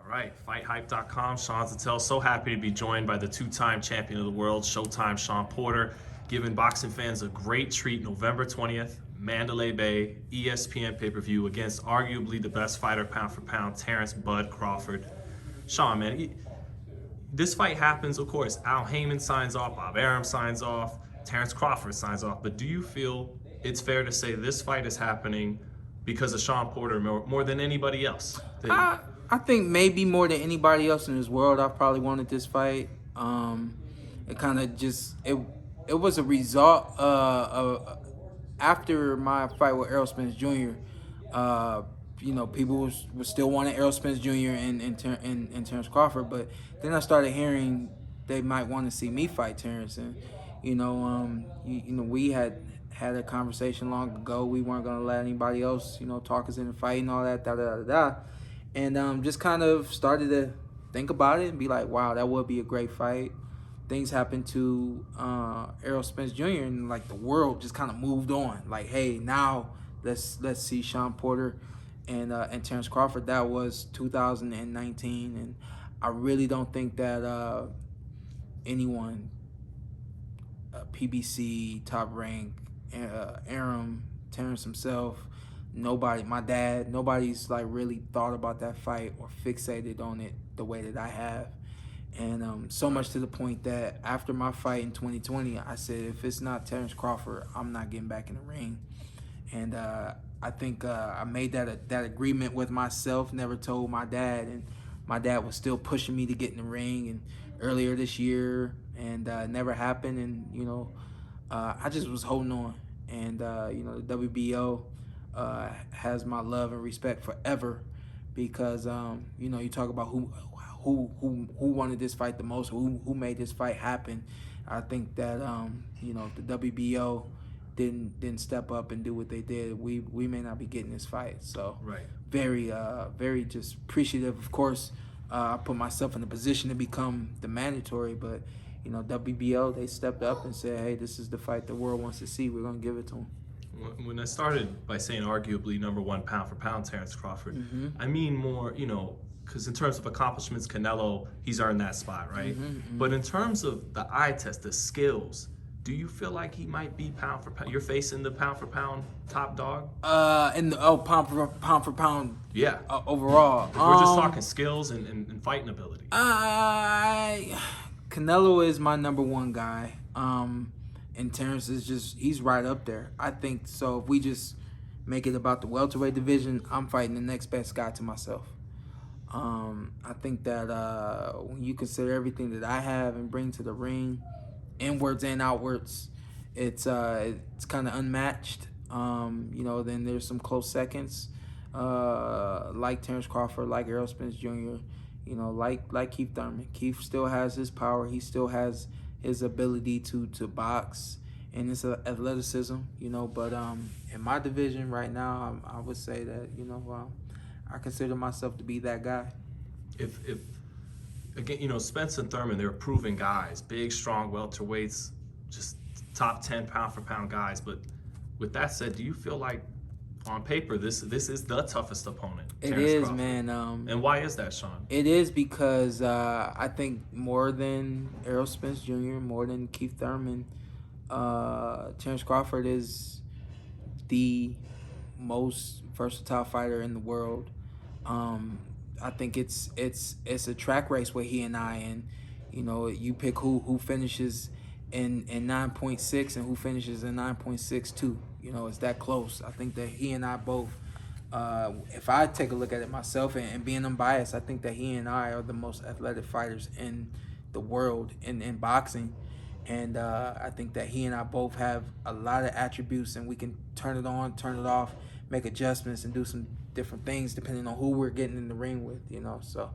All right, FightHype.com, Shawn Porter. So happy to be joined by the two-time champion of the world, Showtime Shawn Porter, giving boxing fans a great treat November 20th, Mandalay Bay, ESPN pay-per-view against arguably the best fighter pound for pound, Terence "Bud" Crawford. Shawn, man, this fight happens, of course. Al Heyman signs off, Bob Arum signs off, Terence Crawford signs off. But do you feel it's fair to say this fight is happening because of Shawn Porter more than anybody else? I think maybe more than anybody else in this world, I probably wanted this fight. It kind of just it was a result after my fight with Errol Spence Jr. People was still wanting Errol Spence Jr. and Terence Crawford, but then I started hearing they might want to see me fight Terence, and we had a conversation long ago. We weren't gonna let anybody else, talk us into fight and all that, and just kind of started to think about it and be like, wow, that would be a great fight. Things happened to Errol Spence Jr. and like the world just kind of moved on. Like, hey, now let's see Shawn Porter and Terence Crawford. That was 2019, and I really don't think that anyone, PBC, Top Rank, Arum, Terence himself, nobody, my dad, nobody's like really thought about that fight or fixated on it the way that I have. And so much to the point that after my fight in 2020, I said, if it's not Terence Crawford, I'm not getting back in the ring. And I think I made that agreement with myself, never told my dad. And my dad was still pushing me to get in the ring and earlier this year, and it never happened. And, I just was holding on. And, the WBO has my love and respect forever because, you talk about who wanted this fight the most, who made this fight happen. I think that the WBO didn't step up and do what they did, we may not be getting this fight. So right. very just appreciative. Of course, I put myself in a position to become the mandatory, but WBO, they stepped up and said, hey, this is the fight the world wants to see. We're gonna give it to them. When I started by saying arguably number one pound for pound Terence Crawford, I mean more, because in terms of accomplishments, Canelo, he's earned that spot, right? But in terms of the eye test, the skills, do you feel like he might be pound for pound? You're facing the pound for pound top dog? Pound for pound. Yeah. Overall. If we're just talking skills and fighting ability. Canelo is my number one guy. And Terence is he's right up there. I think so. If we just make it about the welterweight division, I'm fighting the next best guy to myself. I think that when you consider everything that I have and bring to the ring, inwards and outwards, it's kind of unmatched. Then there's some close seconds, like Terence Crawford, like Errol Spence Jr., like Keith Thurman. Keith still has his power. He still has his ability to box and his athleticism, but in my division right now, I would say that, I consider myself to be that guy. If again, Spence and Thurman, they're proven guys, big, strong welterweights, just top 10 pound for pound guys. But with that said, do you feel like on paper this is the toughest opponent? It Terence is, Crawford? man. And why is that, Shawn? It is because I think more than Errol Spence Jr., more than Keith Thurman, Terence Crawford is the most versatile fighter in the world. I think it's a track race with he and I, and you pick who finishes in 9.6 and who finishes in 9.62. It's that close. I think that he and I both, if I take a look at it myself and being unbiased, I think that he and I are the most athletic fighters in the world in boxing. And I think that he and I both have a lot of attributes, and we can turn it on, turn it off, make adjustments, and do some different things depending on who we're getting in the ring with, So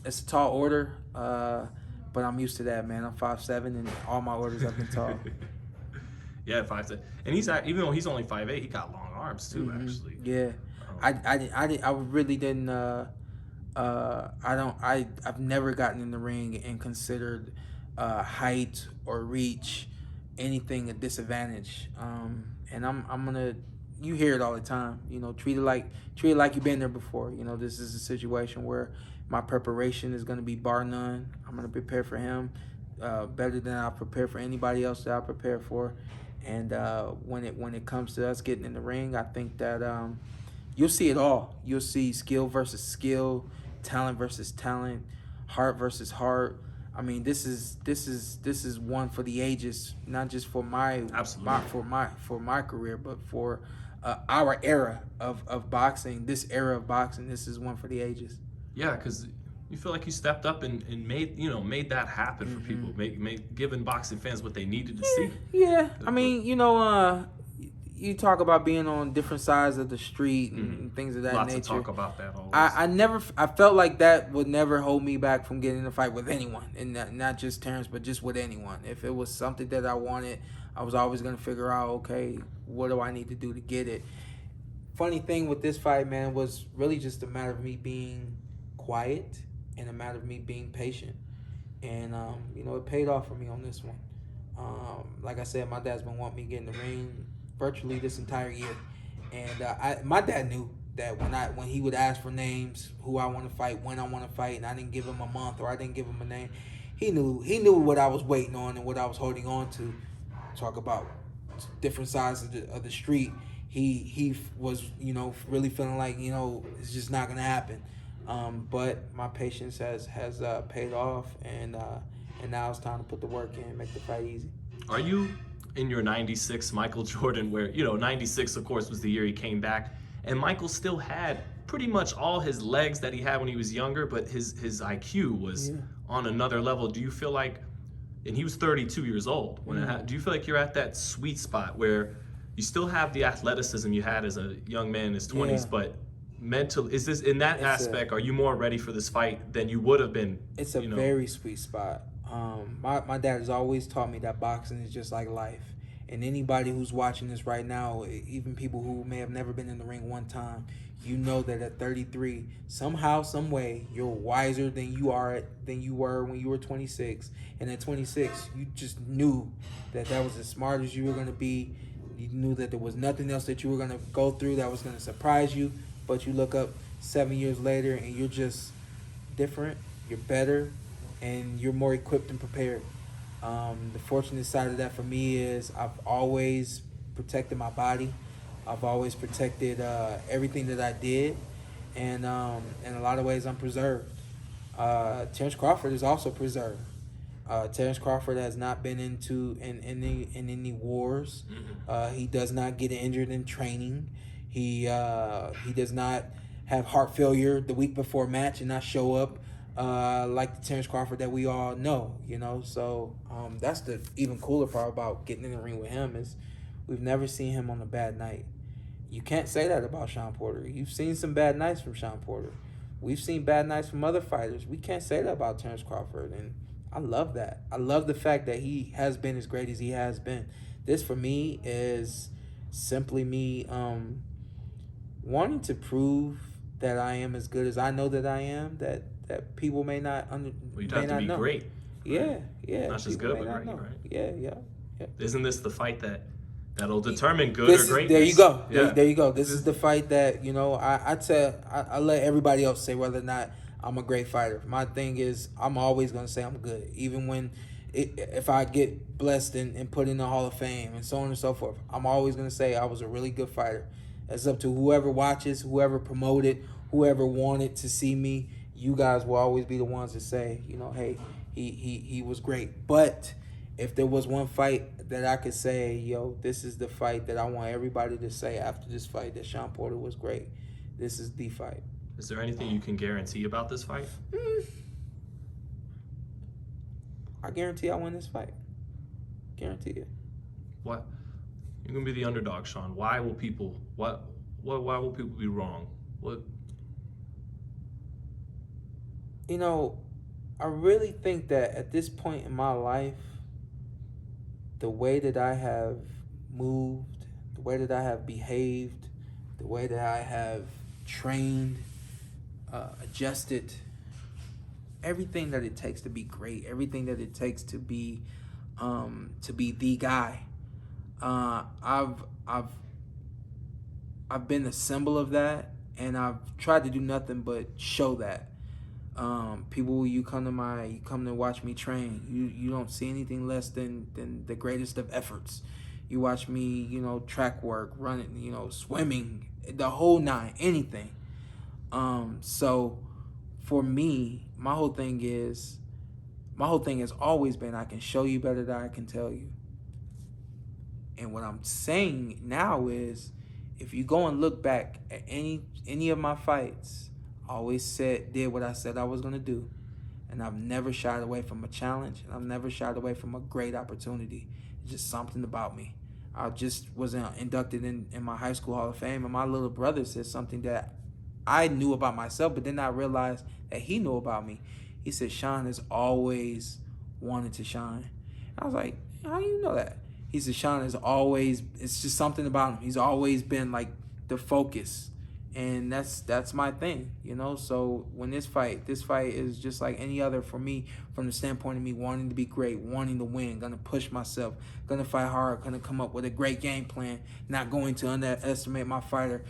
it's a tall order, but I'm used to that, man. I'm 5'7", and all my orders have been tall. Yeah, 5'7", and even though he's only 5'8", he got long arms too, actually. Yeah, I really didn't. I've never gotten in the ring and considered height or reach anything a disadvantage. And I'm gonna you hear it all the time. You know, treat it like you've been there before. You know, this is a situation where my preparation is going to be bar none. I'm going to prepare for him better than I prepare for anybody else that I prepare for. And when it comes to us getting in the ring, I think that you'll see it all. You'll see skill versus skill, talent versus talent, heart versus heart. I mean, this is one for the ages, not just for my career, but for our era of boxing. This era of boxing, this is one for the ages. Yeah, because you feel like you stepped up and made that happen for people, giving boxing fans what they needed to see. Yeah, I mean, you talk about being on different sides of the street and things of that nature. Lots to talk about that always. I felt like that would never hold me back from getting in a fight with anyone, and not just Terence, but just with anyone. If it was something that I wanted, I was always going to figure out, okay, what do I need to do to get it? Funny thing with this fight, man, was really just a matter of me being quiet and a matter of me being patient. And, it paid off for me on this one. Like I said, my dad's been wanting me to get in the ring virtually this entire year. And my dad knew that when he would ask for names, who I want to fight, when I want to fight, and I didn't give him a month or I didn't give him a name, he knew what I was waiting on and what I was holding on to. Talk about different sides of the street. He was, really feeling like, it's just not going to happen. But my patience has paid off, and now it's time to put the work in and make the fight easy. Are you in your 96 Michael Jordan, where, 96, of course, was the year he came back, and Michael still had pretty much all his legs that he had when he was younger, but his IQ was on another level? Do you feel like, and he was 32 years old, do you feel like you're at that sweet spot where you still have the athleticism you had as a young man in his 20s, but mental, is this, in that aspect, are you more ready for this fight than you would have been? It's a very sweet spot. My dad has always taught me that boxing is just like life. And anybody who's watching this right now, even people who may have never been in the ring one time, you know that at 33, somehow, some way, you're wiser than you were when you were 26. And at 26, you just knew that was as smart as you were going to be. You knew that there was nothing else that you were going to go through that was going to surprise you. But you look up 7 years later and you're just different, you're better, and you're more equipped and prepared. The fortunate side of that for me is I've always protected my body. I've always protected everything that I did, and in a lot of ways I'm preserved. Terence Crawford is also preserved. Terence Crawford has not been in any wars. He does not get injured in training. He does not have heart failure the week before match and not show up like the Terence Crawford that we all know, So that's the even cooler part about getting in the ring with him is we've never seen him on a bad night. You can't say that about Shawn Porter. You've seen some bad nights from Shawn Porter. We've seen bad nights from other fighters. We can't say that about Terence Crawford, and I love that. I love the fact that he has been as great as he has been. This, for me, is simply me wanting to prove that I am as good as I know that I am, that people may not Well, you'd have to be know. great. Yeah. Not just good, but great, right? Yeah. Isn't this the fight that'll determine good or greatness? There you go. Yeah. There you go. This is the fight that, I let everybody else say whether or not I'm a great fighter. My thing is I'm always going to say I'm good. Even if I get blessed and put in the Hall of Fame and so on and so forth, I'm always going to say I was a really good fighter. It's up to whoever watches, whoever promoted, whoever wanted to see me. You guys will always be the ones to say, hey, he was great. But if there was one fight that I could say, this is the fight that I want everybody to say after this fight that Shawn Porter was great, this is the fight. Is there anything you can guarantee about this fight? I guarantee I win this fight. Guarantee it. What? You're gonna be the underdog, Shawn. Why will people? Why will people be wrong? What? I really think that at this point in my life, the way that I have moved, the way that I have behaved, the way that I have trained, adjusted, everything that it takes to be great, everything that it takes to be the guy. I've I've been the symbol of that, and I've tried to do nothing but show that. People, you come to watch me train. You don't see anything less than the greatest of efforts. You watch me, track work, running, swimming, the whole nine, anything. So for me, my whole thing has always been, I can show you better than I can tell you. And what I'm saying now is, if you go and look back at any of my fights, I always did what I said I was gonna do, and I've never shied away from a challenge, and I've never shied away from a great opportunity. It's just something about me. I just was inducted in my high school Hall of Fame, and my little brother said something that I knew about myself, but then I realized that he knew about me. He said, Shawn has always wanted to shine. I was like, how do you know that? He said, Shawn has always, it's just something about him. He's always been like the focus. And that's my thing, So when this fight is just like any other for me, from the standpoint of me wanting to be great, wanting to win, gonna push myself, gonna fight hard, gonna come up with a great game plan, not going to underestimate my fighter,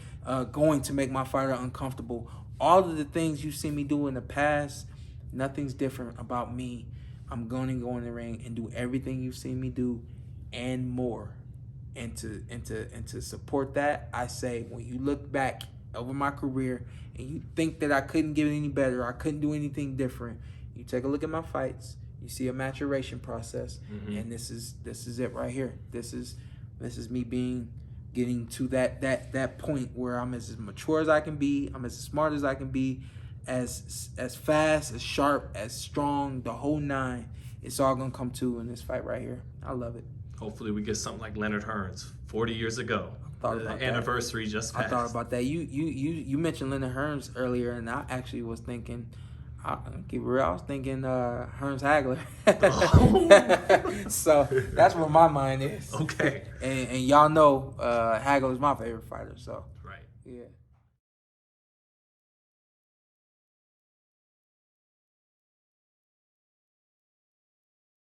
going to make my fighter uncomfortable. All of the things you've seen me do in the past, nothing's different about me. I'm going to go in the ring and do everything you've seen me do and more. And to support that, I say, when you look back over my career and you think that I couldn't get any better, I couldn't do anything different, you take a look at my fights, you see a maturation process, and this is it right here. This is me getting to that point where I'm as mature as I can be, I'm as smart as I can be, as fast, as sharp, as strong, the whole nine. It's all gonna come to in this fight right here. I love it. Hopefully we get something like Leonard Hearns 40 years ago. The anniversary just passed. I thought about that. You mentioned Leonard Hearns earlier, and I actually was thinking, I'll keep it real, I was thinking Hearns Hagler. Oh. So that's where my mind is. Okay. And y'all know Hagler is my favorite fighter. So right. yeah.